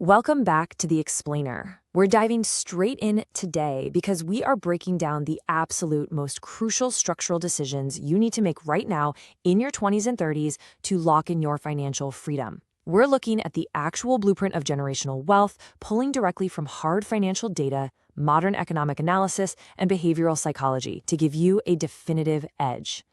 Welcome back to The Explainer. We're diving straight in today because we are breaking down the absolute most crucial structural decisions you need to make right now in your 20s and 30s to lock in your financial freedom. We're looking at the actual blueprint of generational wealth, pulling directly from hard financial data, modern economic analysis, and behavioral psychology to give you a definitive edge.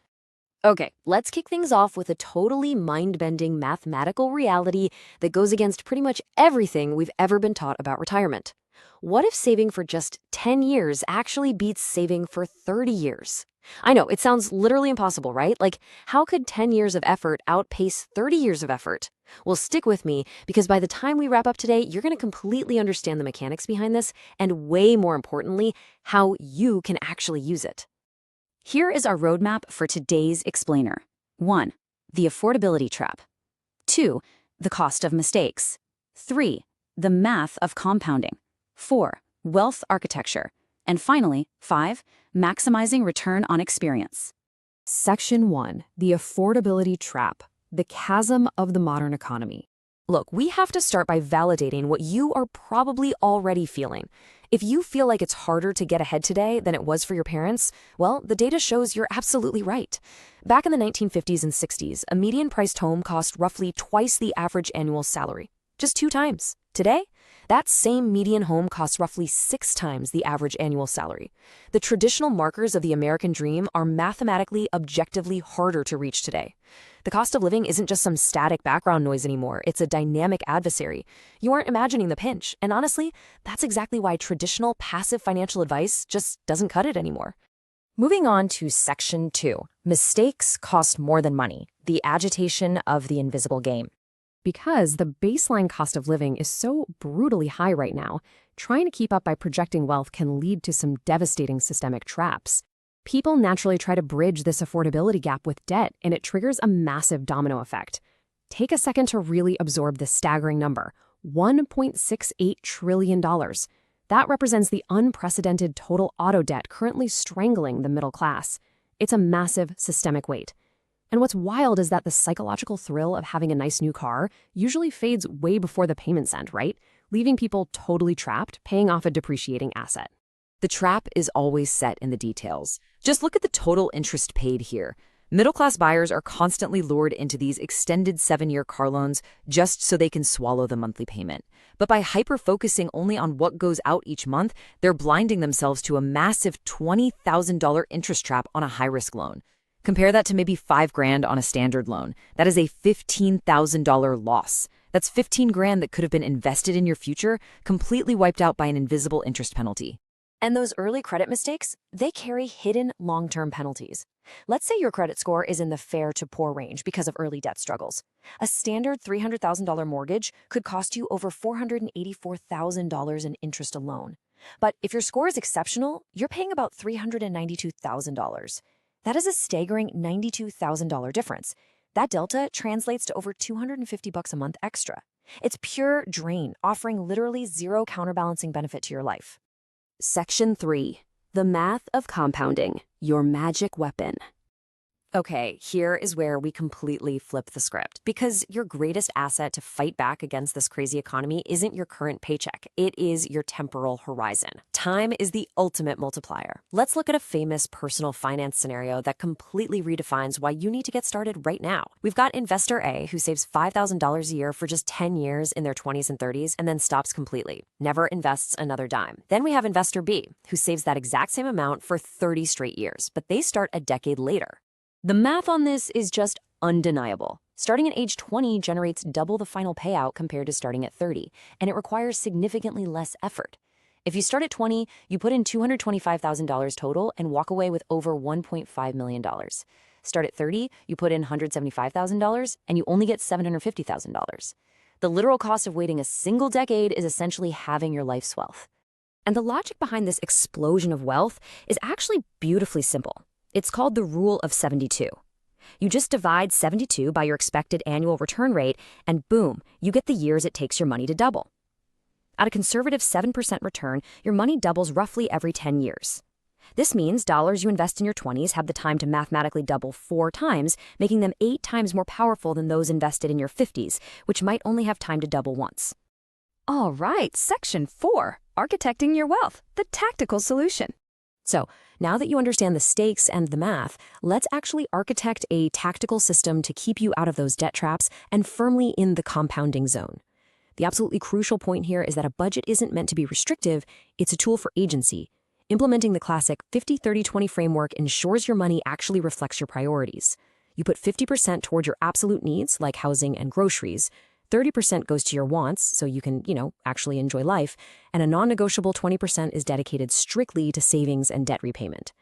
Okay, let's kick things off with a totally mind-bending mathematical reality that goes against pretty much everything we've ever been taught about retirement. What if saving for just 10 years actually beats saving for 30 years? I know, it sounds literally impossible, right? Like, how could 10 years of effort outpace 30 years of effort? Well, stick with me, because by the time we wrap up today, you're going to completely understand the mechanics behind this, and way more importantly, how you can actually use it. Here is our roadmap for today's explainer. 1. The affordability trap. 2. The cost of mistakes. 3. The math of compounding. 4. Wealth architecture. And finally, 5. Maximizing return on experience. Section 1. The affordability trap. The chasm of the modern economy. Look, we have to start by validating what you are probably already feeling. If you feel like it's harder to get ahead today than it was for your parents, well, the data shows you're absolutely right. Back in the 1950s and 60s, a median-priced home cost roughly twice the average annual salary. Just 2 times. Today, that same median home costs roughly 6 times the average annual salary. The traditional markers of the American dream are mathematically, objectively harder to reach today. The cost of living isn't just some static background noise anymore, it's a dynamic adversary. You aren't imagining the pinch, and honestly, that's exactly why traditional passive financial advice just doesn't cut it anymore. Moving on to Section 2, mistakes cost more than money, the agitation of the invisible game. Because the baseline cost of living is so brutally high right now, trying to keep up by projecting wealth can lead to some devastating systemic traps. People naturally try to bridge this affordability gap with debt, and it triggers a massive domino effect. Take a second to really absorb this staggering number, $1.68 trillion. That represents the unprecedented total auto debt currently strangling the middle class. It's a massive systemic weight. And what's wild is that the psychological thrill of having a nice new car usually fades way before the payments end, right? Leaving people totally trapped, paying off a depreciating asset. The trap is always set in the details. Just look at the total interest paid here. Middle-class buyers are constantly lured into these extended 7-year car loans just so they can swallow the monthly payment. But by hyper-focusing only on what goes out each month, they're blinding themselves to a massive $20,000 interest trap on a high-risk loan. Compare that to maybe $5,000 on a standard loan. That is a $15,000 loss. That's $15,000 that could have been invested in your future, completely wiped out by an invisible interest penalty. And those early credit mistakes, they carry hidden long-term penalties. Let's say your credit score is in the fair to poor range because of early debt struggles. A standard $300,000 mortgage could cost you over $484,000 in interest alone. But if your score is exceptional, you're paying about $392,000. That is a staggering $92,000 difference. That delta translates to over $250 a month extra. It's pure drain, offering literally zero counterbalancing benefit to your life. Section 3. The math of compounding, your magic weapon. Okay, here is where we completely flip the script, because your greatest asset to fight back against this crazy economy isn't your current paycheck, it is your temporal horizon. Time is the ultimate multiplier. Let's look at a famous personal finance scenario that completely redefines why you need to get started right now. We've got investor A, who saves $5,000 a year for just 10 years in their 20s and 30s and then stops completely, never invests another dime. Then we have investor B, who saves that exact same amount for 30 straight years, but they start a decade later. The math on this is just undeniable. Starting at age 20 generates double the final payout compared to starting at 30, and it requires significantly less effort. If you start at 20, you put in $225,000 total and walk away with over $1.5 million. Start at 30, you put in $175,000, and you only get $750,000. The literal cost of waiting a single decade is essentially having your life's wealth. And the logic behind this explosion of wealth is actually beautifully simple. It's called the Rule of 72. You just divide 72 by your expected annual return rate, and boom, you get the years it takes your money to double. At a conservative 7% return, your money doubles roughly every 10 years. This means dollars you invest in your 20s have the time to mathematically double 4 times, making them 8 times more powerful than those invested in your 50s, which might only have time to double once. All right, Section 4, Architecting Your Wealth, the Tactical Solution. So, now that you understand the stakes and the math, let's actually architect a tactical system to keep you out of those debt traps and firmly in the compounding zone. The absolutely crucial point here is that a budget isn't meant to be restrictive, it's a tool for agency. Implementing the classic 50-30-20 framework ensures your money actually reflects your priorities. You put 50% toward your absolute needs, like housing and groceries, 30% goes to your wants, so you can, actually enjoy life, and a non-negotiable 20% is dedicated strictly to savings and debt repayment.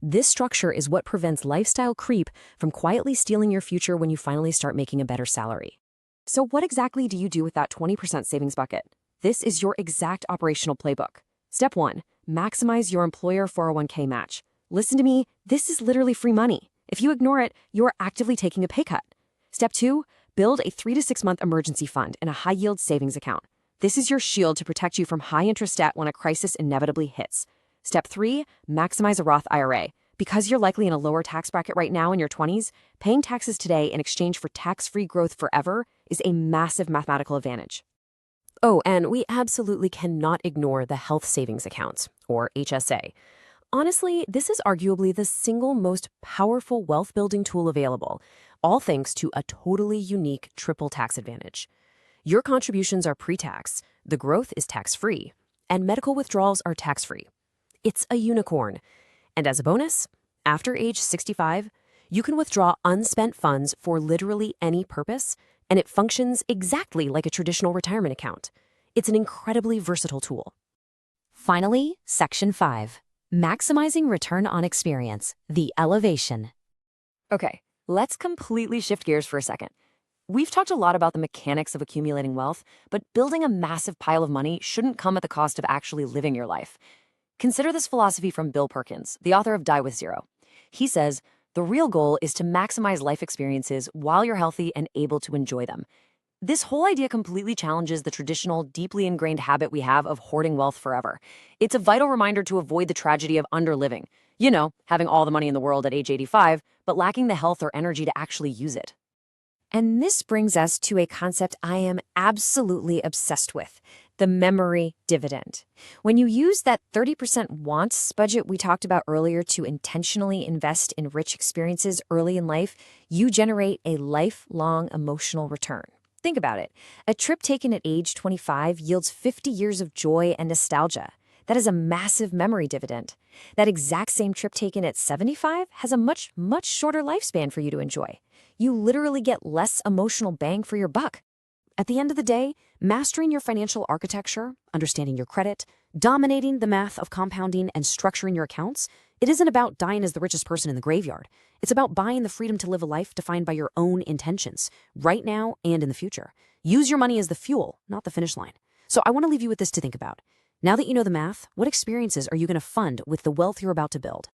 This structure is what prevents lifestyle creep from quietly stealing your future when you finally start making a better salary. So what exactly do you do with that 20% savings bucket? This is your exact operational playbook. Step 1, maximize your employer 401k match. Listen to me, this is literally free money. If you ignore it, you are actively taking a pay cut. Step 2, build a 3 to 6 month emergency fund and a high-yield savings account. This is your shield to protect you from high-interest debt when a crisis inevitably hits. Step 3, maximize a Roth IRA. Because you're likely in a lower tax bracket right now in your 20s, paying taxes today in exchange for tax-free growth forever is a massive mathematical advantage. Oh, and we absolutely cannot ignore the health savings account, or HSA. Honestly, this is arguably the single most powerful wealth-building tool available, all thanks to a totally unique triple tax advantage. Your contributions are pre-tax, the growth is tax-free, and medical withdrawals are tax-free. It's a unicorn. And as a bonus, after age 65, you can withdraw unspent funds for literally any purpose, and it functions exactly like a traditional retirement account. It's an incredibly versatile tool. Finally, Section 5, Maximizing Return on Experience, the Elevation. Okay, let's completely shift gears for a second. We've talked a lot about the mechanics of accumulating wealth, but building a massive pile of money shouldn't come at the cost of actually living your life. Consider this philosophy from Bill Perkins, the author of Die with Zero. He says, the real goal is to maximize life experiences while you're healthy and able to enjoy them. This whole idea completely challenges the traditional, deeply ingrained habit we have of hoarding wealth forever. It's a vital reminder to avoid the tragedy of underliving. Having all the money in the world at age 85, but lacking the health or energy to actually use it. And this brings us to a concept I am absolutely obsessed with, the memory dividend. When you use that 30% wants budget we talked about earlier to intentionally invest in rich experiences early in life, you generate a lifelong emotional return. Think about it. A trip taken at age 25 yields 50 years of joy and nostalgia. That is a massive memory dividend. That exact same trip taken at 75 has a much, much shorter lifespan for you to enjoy. You literally get less emotional bang for your buck. At the end of the day, mastering your financial architecture, understanding your credit, dominating the math of compounding, and structuring your accounts, it isn't about dying as the richest person in the graveyard. It's about buying the freedom to live a life defined by your own intentions, right now and in the future. Use your money as the fuel, not the finish line. So I want to leave you with this to think about. Now that you know the math, what experiences are you going to fund with the wealth you're about to build?